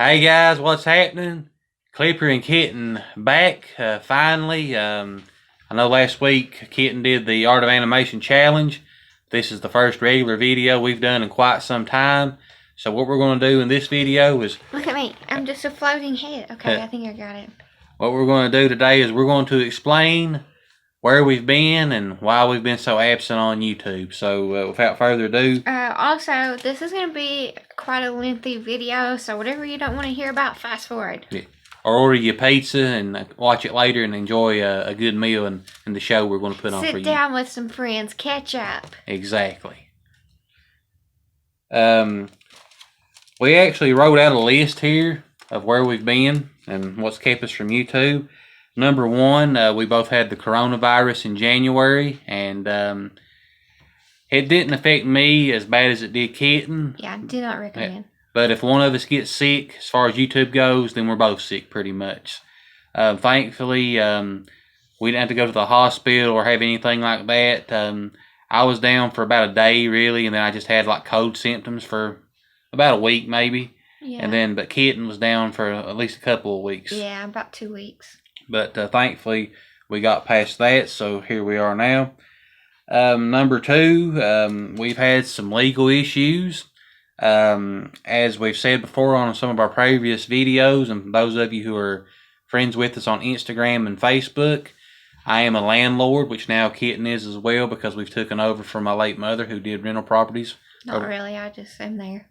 Hey guys, what's happening? Clipper and Kitten back finally. I know last week Kitten did the Art of Animation Challenge. This is the first regular video we've done in quite some time. So what we're going to do in this video is... Look at me. I'm just a floating head. Okay, I think I got it. What we're going to do today is we're going to explain where we've been and why we've been so absent on YouTube. So without further ado... Also, this is going to be quite a lengthy video, so whatever you don't want to hear about, fast forward. Yeah. Or order your pizza and watch it later and enjoy a good meal and the show we're going to put on for you. Sit down with some friends, catch up. Exactly. We actually wrote out a list here of where we've been and what's kept us from YouTube. Number one, we both had the coronavirus in January, and it didn't affect me as bad as it did Kitten. Yeah, I do not recommend. But if one of us gets sick, as far as YouTube goes, then we're both sick pretty much. Thankfully, we didn't have to go to the hospital or have anything like that. I was down for about a day, really, and then I just had like cold symptoms for about a week, maybe. Yeah. And then, but Kitten was down for at least a couple of weeks. Yeah, about 2 weeks. But thankfully, we got past that, so here we are now. Number two, we've had some legal issues. As we've said before on some of our previous videos, and those of you who are friends with us on Instagram and Facebook, I am a landlord, which now Kitten is as well, because we've taken over from my late mother who did rental properties. Not really, I just am there.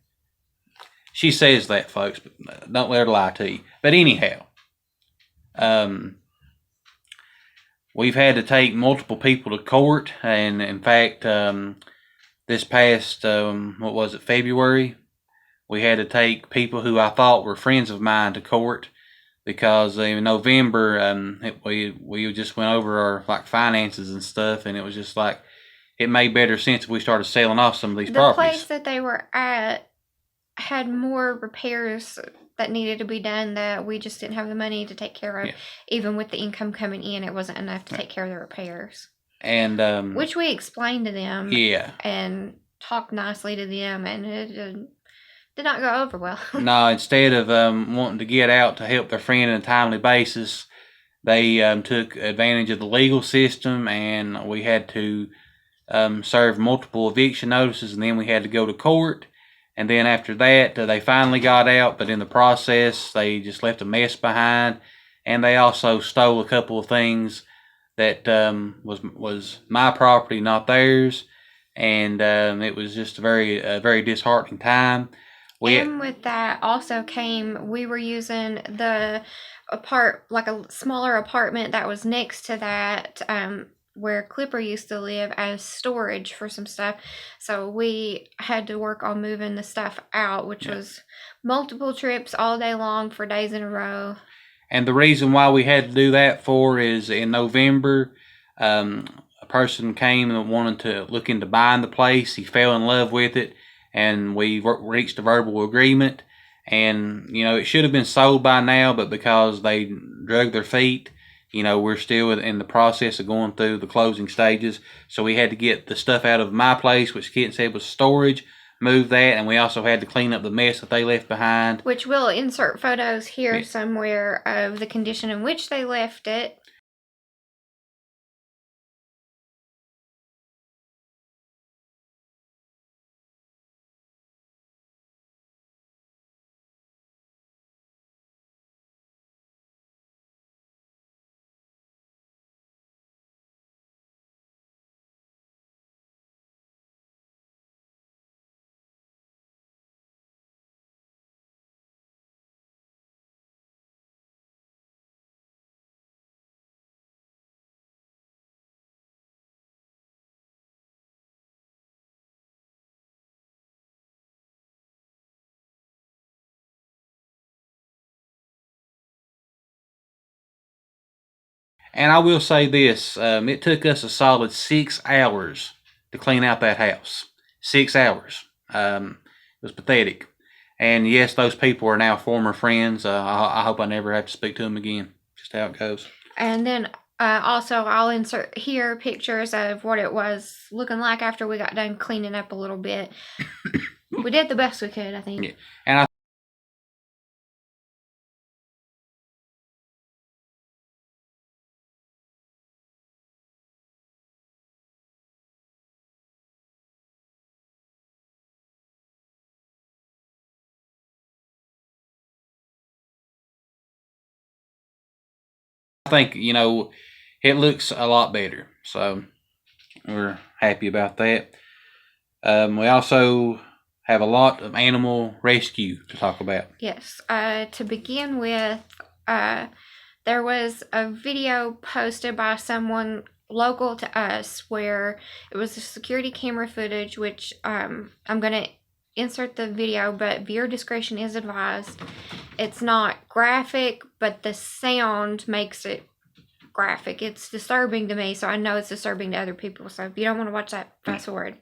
She says that, folks, but don't let her lie to you. But anyhow, we've had to take multiple people to court, and in fact, this past, what was it, February, we had to take people who I thought were friends of mine to court, because in November, we just went over our finances and stuff, and it was just like, it made better sense if we started selling off some of these properties. The place that they were at had more repairs that needed to be done that we just didn't have the money to take care of. Yeah. Even with the income coming in, it wasn't enough to take care of the repairs. And which we explained to them. Yeah. And talked nicely to them, and it did not go over well. No, instead of wanting to get out to help their friend on a timely basis, they took advantage of the legal system, and we had to serve multiple eviction notices, and then we had to go to court. And then after that, they finally got out, but in the process, they just left a mess behind. And they also stole a couple of things that was my property, not theirs. And it was just a very disheartening time. And with that also came, we were using the like a smaller apartment that was next to that, where Clipper used to live, as storage for some stuff. So we had to work on moving the stuff out, which was multiple trips all day long for days in a row. And the reason why we had to do that is in November, a person came and wanted to look into buying the place. He fell in love with it, and we reached a verbal agreement. And, you know, it should have been sold by now, but because they drug their feet, you know, we're still in the process of going through the closing stages. So we had to get the stuff out of my place, which Kitten said was storage, move that, and we also had to clean up the mess that they left behind. Which we'll insert photos here somewhere of the condition in which they left it. And I will say this, it took us a solid 6 hours to clean out that house. 6 hours. It was pathetic. And yes, those people are now former friends. I hope I never have to speak to them again. Just how it goes. And then also, I'll insert here pictures of what it was looking like after we got done cleaning up a little bit. We did the best we could, I think. Yeah. And I think, it looks a lot better. So we're happy about that. We also have a lot of animal rescue to talk about. Yes. To begin with, there was a video posted by someone local to us where it was a security camera footage, which I'm going to insert the video, but viewer discretion is advised. It's not graphic, but the sound makes it graphic. It's disturbing to me, so I know it's disturbing to other people. So if you don't want to watch that, fast forward.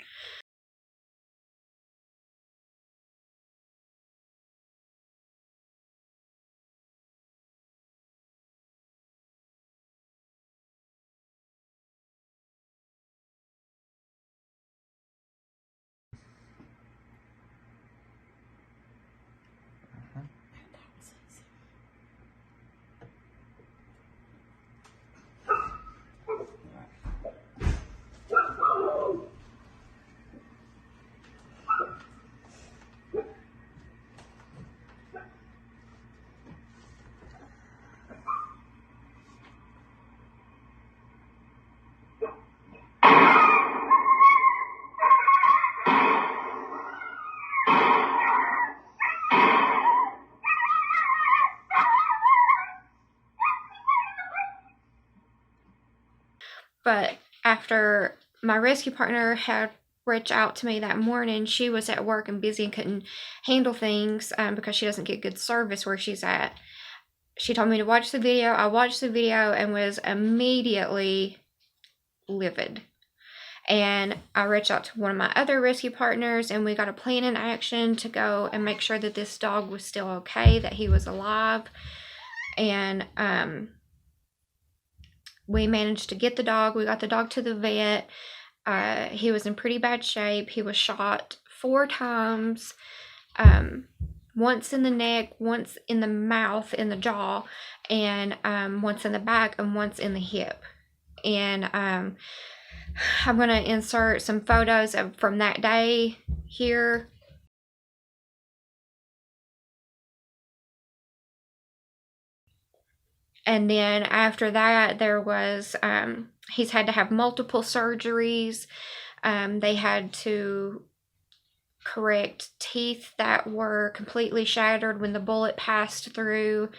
But after my rescue partner had reached out to me that morning, she was at work and busy and couldn't handle things because she doesn't get good service where she's at. She told me to watch the video. I watched the video and was immediately livid. And I reached out to one of my other rescue partners, and we got a plan in action to go and make sure that this dog was still okay, that he was alive. And we managed to get the dog. We got the dog to the vet. He was in pretty bad shape. He was shot 4 times, once in the neck, once in the mouth, in the jaw, and once in the back and once in the hip. And I'm going to insert some photos from that day here. And then after that, there was, he's had to have multiple surgeries. They had to correct teeth that were completely shattered when the bullet passed through.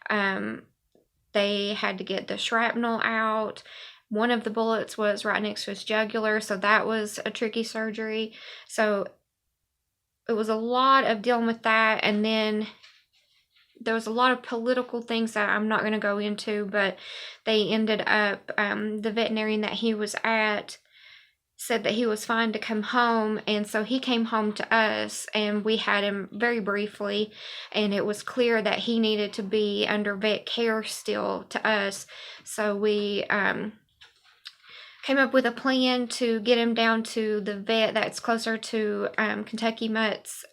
They had to get the shrapnel out. One of the bullets was right next to his jugular, so that was a tricky surgery. So it was a lot of dealing with that, and then there was a lot of political things that I'm not going to go into, but they ended up, the veterinarian that he was at said that he was fine to come home, and so he came home to us, and we had him very briefly, and it was clear that he needed to be under vet care still to us. So we came up with a plan to get him down to the vet that's closer to Kentucky Mutts,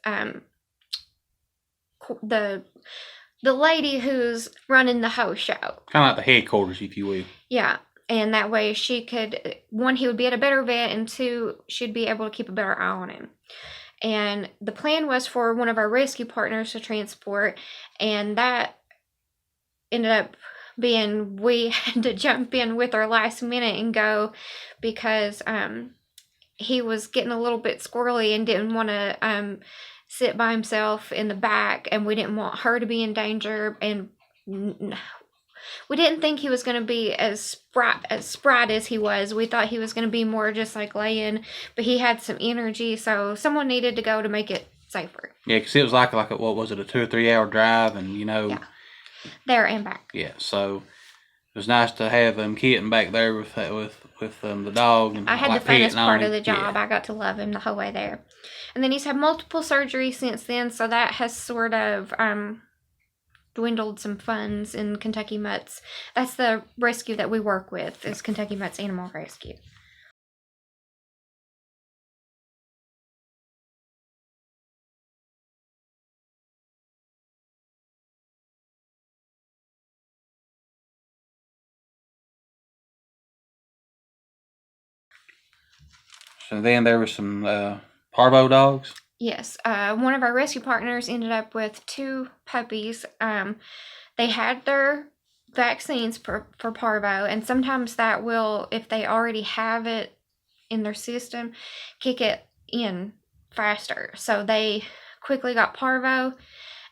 the lady who's running the whole show. Kind of like the headquarters, if you will. Yeah. And that way she could, 1, he would be at a better vet, and 2, she'd be able to keep a better eye on him. And the plan was for one of our rescue partners to transport, and that ended up being, we had to jump in with her last minute and go because he was getting a little bit squirrely and didn't want to sit by himself in the back, and we didn't want her to be in danger, and we didn't think he was going to be as spry as he was. We thought he was going to be more just like laying, but he had some energy, so someone needed to go to make it safer. Yeah, because it was like a, what was it, a 2 or 3 hour drive, and yeah. There and back. Yeah, so it was nice to have Kitten back there with the dog. And I had the funnest part of the job. Yeah. I got to love him the whole way there. And then he's had multiple surgeries since then, so that has sort of dwindled some funds in Kentucky Mutts. That's the rescue that we work with, is Kentucky Mutts Animal Rescue. So then there were some parvo dogs. Yes, one of our rescue partners ended up with 2 puppies. They had their vaccines for parvo, and sometimes that will, if they already have it in their system, kick it in faster. So they quickly got parvo,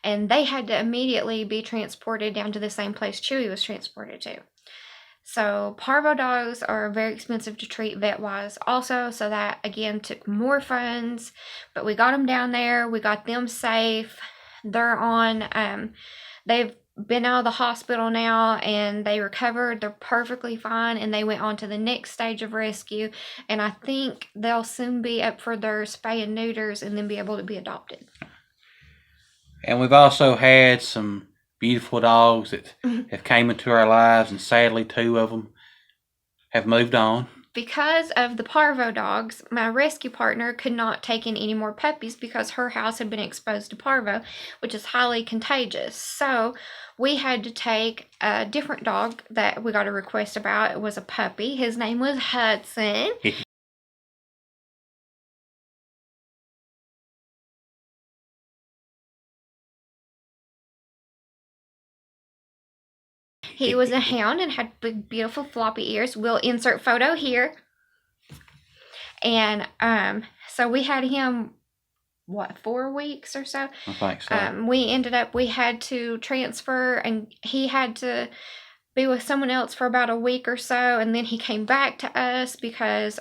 and they had to immediately be transported down to the same place Chewy was transported to. So parvo dogs are very expensive to treat vet-wise also, so that again took more funds, but we got them down there, we got them safe. They're on, they've been out of the hospital now and they recovered. They're perfectly fine, and they went on to the next stage of rescue, and I think they'll soon be up for their spay and neuters and then be able to be adopted. And we've also had some beautiful dogs that have came into our lives, and sadly 2 of them have moved on. Because of the parvo dogs, my rescue partner could not take in any more puppies because her house had been exposed to parvo, which is highly contagious. So we had to take a different dog that we got a request about. It was a puppy. His name was Hudson. He was a hound and had big, beautiful floppy ears. We'll insert photo here. And so we had him, 4 weeks or so? I think so. We had to transfer, and he had to be with someone else for about a week or so, and then he came back to us because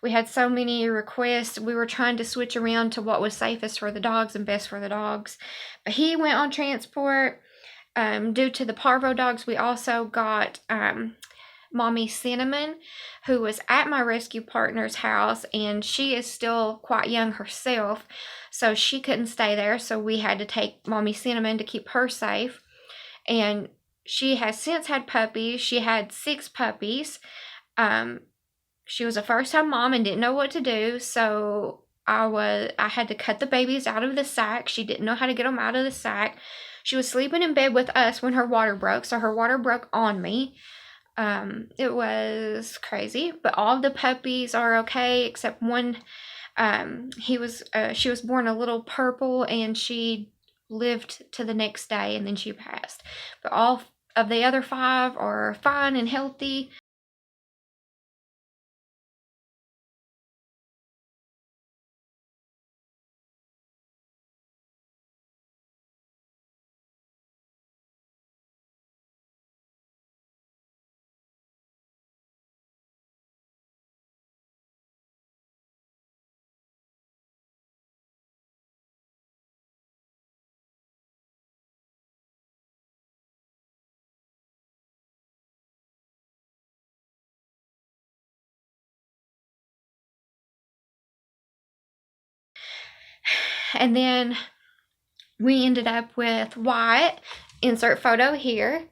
we had so many requests. We were trying to switch around to what was safest for the dogs and best for the dogs. But he went on transport. Due to the parvo dogs, we also got Mommy Cinnamon, who was at my rescue partner's house, and she is still quite young herself, so she couldn't stay there, so we had to take Mommy Cinnamon to keep her safe. And she has since had puppies. She had 6 puppies. She was a first-time mom and didn't know what to do, so I had to cut the babies out of the sack. She didn't know how to get them out of the sack. She was sleeping in bed with us when her water broke, so her water broke on me. It was crazy, but all of the puppies are okay except one. She was born a little purple, and she lived to the next day, and then she passed. But all of the other 5 are fine and healthy. And then we ended up with Wyatt. Insert photo here.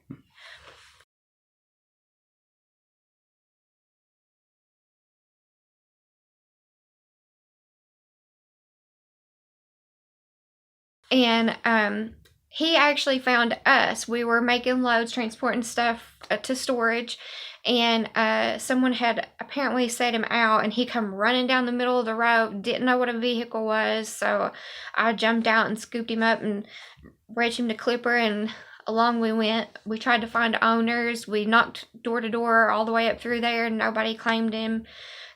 And he actually found us. We were making loads, transporting stuff to storage, and someone had apparently set him out, and he come running down the middle of the road, didn't know what a vehicle was, so I jumped out and scooped him up and reached him to Clipper, and along we went. We tried to find owners. We knocked door to door all the way up through there, and nobody claimed him,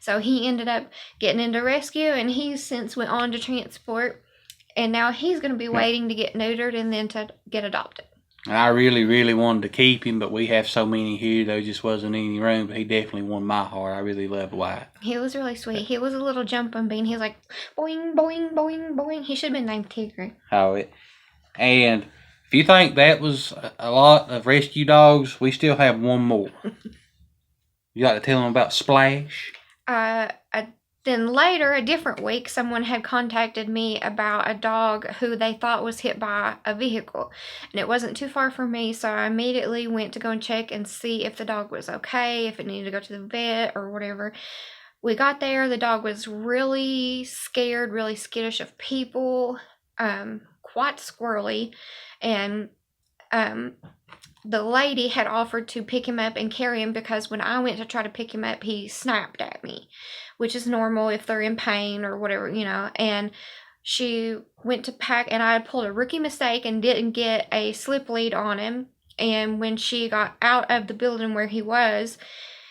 so he ended up getting into rescue, and he's since went on to transport. And now he's going to be waiting to get neutered and then to get adopted. And I really, really wanted to keep him, but we have so many here, there just wasn't any room. But he definitely won my heart. I really love Wyatt. He was really sweet. He was a little jumping bean. He was like, boing, boing, boing, boing. He should have been named Tigger. And if you think that was a lot of rescue dogs, we still have one more. You got to tell them about Splash? Then later, a different week, someone had contacted me about a dog who they thought was hit by a vehicle. And it wasn't too far from me, so I immediately went to go and check and see if the dog was okay, if it needed to go to the vet or whatever. We got there, the dog was really scared, really skittish of people, quite squirrely, and the lady had offered to pick him up and carry him because when I went to try to pick him up, he snapped at me, which is normal if they're in pain or whatever, and she went to pack, and I had pulled a rookie mistake and didn't get a slip lead on him, and when she got out of the building where he was,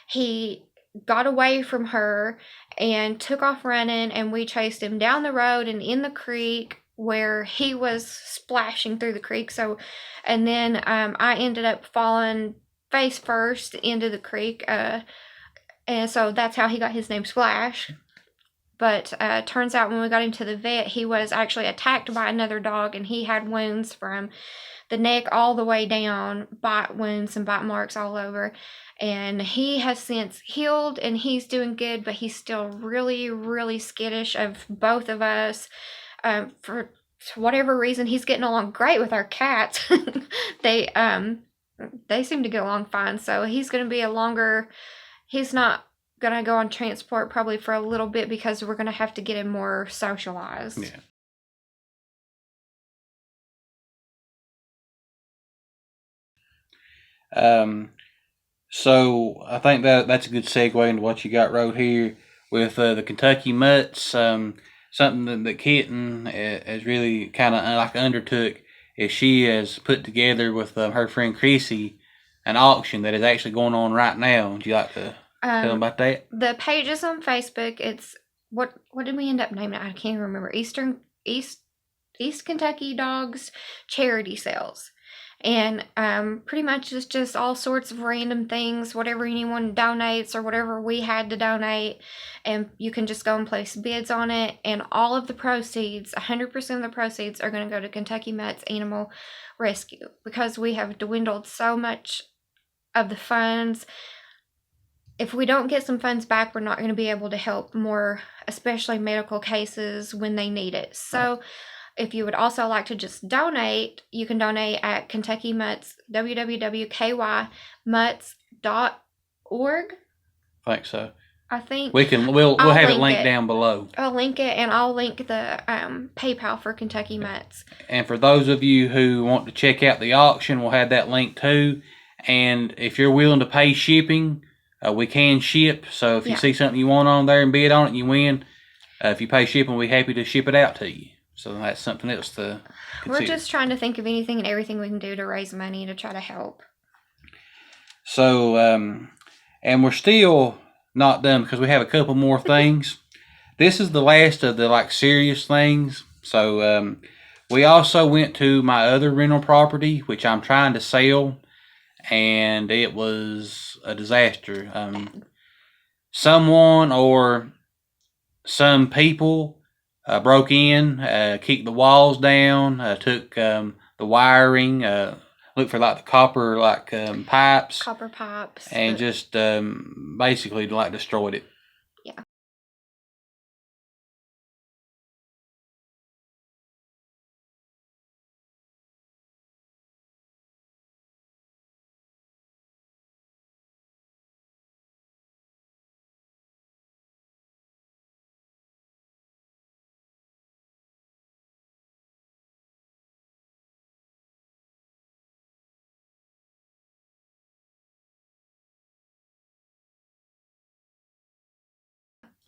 he got away from her and took off running, and we chased him down the road and in the creek where he was splashing through the creek. So, and then I ended up falling face first into the creek, and so that's how he got his name Splash. But turns out when we got him to the vet, he was actually attacked by another dog, and he had wounds from the neck all the way down, bite wounds and bite marks all over. And he has since healed, and he's doing good, but he's still really, really skittish of both of us. For whatever reason, he's getting along great with our cats. They seem to get along fine. So he's going to be he's not going to go on transport probably for a little bit, because we're going to have to get him more socialized. Yeah. So I think that's a good segue into what you got wrote here with the Kentucky Mutts. Something that Kitten has really kind of like undertook is she has put together with her friend Chrissy an auction that is actually going on right now. Would you like to tell them about that? The page is on Facebook. It's what did we end up naming it? I can't remember. East Kentucky Dogs Charity Sales. And pretty much it's just all sorts of random things, whatever anyone donates or whatever we had to donate, and you can just go and place bids on it, and all of the proceeds, 100% of the proceeds, are going to go to Kentucky Mutts Animal Rescue, because we have dwindled so much of the funds. If we don't get some funds back, we're not going to be able to help more, especially medical cases when they need it. So if you would also like to just donate, you can donate at Kentucky Mutts, www.kymutts.org. I think so. I think we'll have it linked down below. I'll link it, and I'll link the PayPal for Kentucky Mutts. And for those of you who want to check out the auction, we'll have that link too. And if you're willing to pay shipping, we can ship. So if you see something you want on there and bid on it and you win, if you pay shipping, we'll be happy to ship it out to you. So that's something else to consider. We're just trying to think of anything and everything we can do to raise money to try to help. So, and we're still not done, because we have a couple more things. This is the last of the serious things. So we also went to my other rental property, which I'm trying to sell, and it was a disaster. Someone or some people broke in, kicked the walls down, took the wiring, looked for the copper pipes. Copper pipes. And just basically destroyed it. Yeah.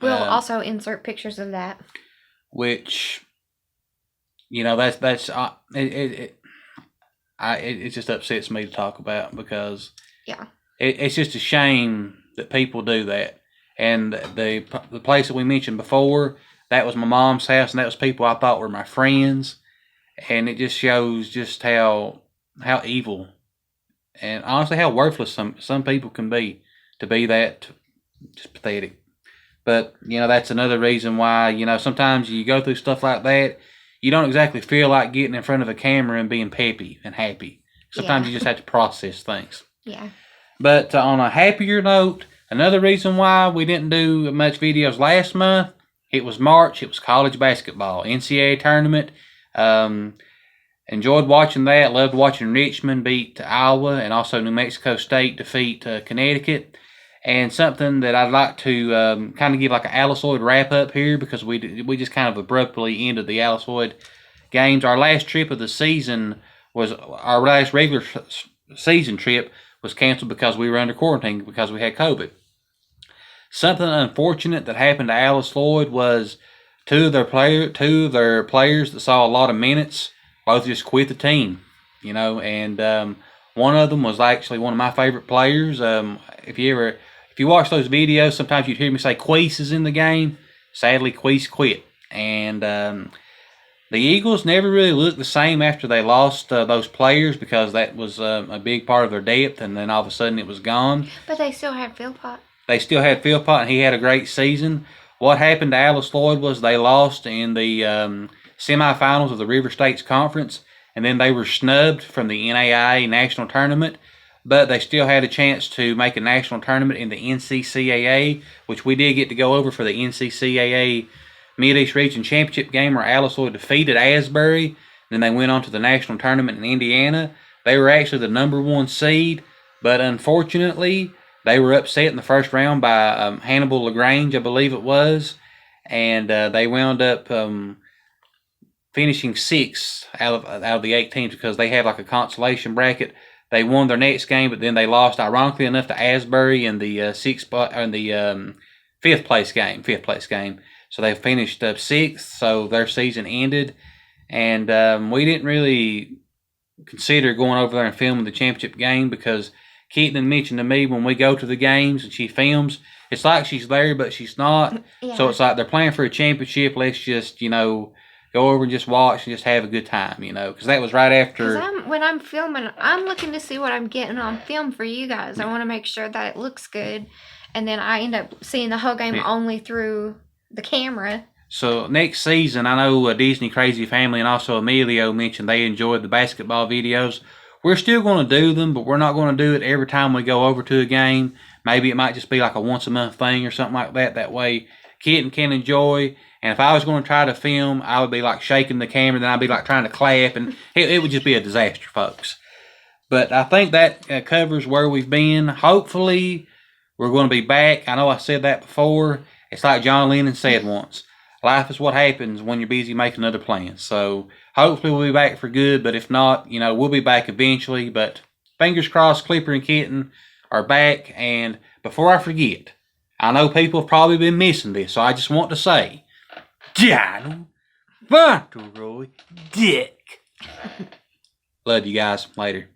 We'll also insert pictures of that. Which, that's it just upsets me to talk about, because it's just a shame that people do that. And the place that we mentioned before, that was my mom's house, and that was people I thought were my friends, and it just shows just how evil and honestly how worthless some people can be, to be that just pathetic. But, that's another reason why, sometimes you go through stuff like that, you don't exactly feel like getting in front of a camera and being peppy and happy. Sometimes you just have to process things. Yeah. But on a happier note, another reason why we didn't do much videos last month, it was March. It was college basketball, NCAA tournament. Enjoyed watching that. Loved watching Richmond beat Iowa, and also New Mexico State defeat Connecticut. And something that I'd like to kind of give an Alice Lloyd wrap up here, because we just kind of abruptly ended the Alice Lloyd games. Our last trip of the season our last regular season trip was canceled because we were under quarantine because we had COVID. Something unfortunate that happened to Alice Lloyd was two of their players that saw a lot of minutes both just quit the team, and One of them was actually one of my favorite players. If you watch those videos, sometimes you'd hear me say Queese is in the game. Sadly, Queese quit, and the Eagles never really looked the same after they lost those players because that was a big part of their depth, and then all of a sudden it was gone. But they still had Philpott. They still had Philpott, and he had a great season. What happened to Alice Lloyd was they lost in the semifinals of the River States Conference, and then they were snubbed from the NAIA National Tournament. But they still had a chance to make a national tournament in the NCCAA, which we did get to go over for the NCCAA Mid-East Region Championship game where Alice Lloyd defeated Asbury. Then they went on to the national tournament in Indiana. They were actually the #1 seed, but unfortunately, they were upset in the first round by Hannibal LaGrange, I believe it was, and they wound up finishing 6th out of the 8 teams because they have like a consolation bracket. They won their next game, but then they lost, ironically enough, to Asbury in the 5th place game. So they finished up 6th, so their season ended. And we didn't really consider going over there and filming the championship game because Kitten mentioned to me when we go to the games and she films, it's like she's there, but she's not. Yeah. So it's like they're playing for a championship. Let's just, go over and just watch and just have a good time, because that was right after. When I'm filming, I'm looking to see what I'm getting on film for you guys. I want to make sure that it looks good. And then I end up seeing the whole game only through the camera. So next season, I know Disney Crazy Family and also Emilio mentioned they enjoyed the basketball videos. We're still going to do them, but we're not going to do it every time we go over to a game. Maybe it might just be like a once-a-month thing or something like that. That way, Kitten can enjoy. And if I was going to try to film, I would be like shaking the camera, then I'd be like trying to clap, and it would just be a disaster, folks. But I think that covers where we've been. Hopefully, we're going to be back. I know I said that before. It's like John Lennon said once. Life is what happens when you're busy making other plans. So hopefully we'll be back for good. But if not, we'll be back eventually. But fingers crossed, Clipper and Kitten are back. And before I forget, I know people have probably been missing this. So I just want to say, John Fauntleroy Dick. Love you guys. Later.